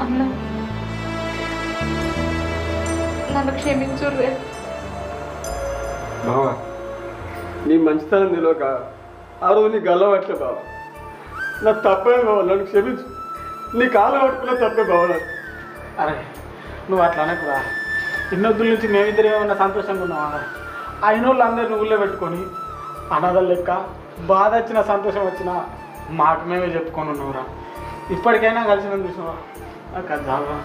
అన్న నన్ను క్షమించుర్రే. బావా నీ మంచితనం తెలియక ఆ రోజు నీ గల్లవట్లే బావా. నాకు తప్పే బావా, నన్ను క్షమించు. నీ కాలు పట్టుకున్న తప్పే బావా నాకు. అరే నువ్వు అట్లా అనకురా. ఇన్నొద్దుల నుంచి మేమిద్దరు ఏమన్నా సంతోషంగా ఉన్నావా? అయిన వాళ్ళు అందరిని ఊళ్ళో పెట్టుకొని అనాథల లెక్క బాధ వచ్చినా సంతోషం వచ్చినా మాకు మేమే చెప్పుకొని ఉన్నావురా. ఇప్పటికైనా కలిసి చూసినావా? నాకు అది చాలా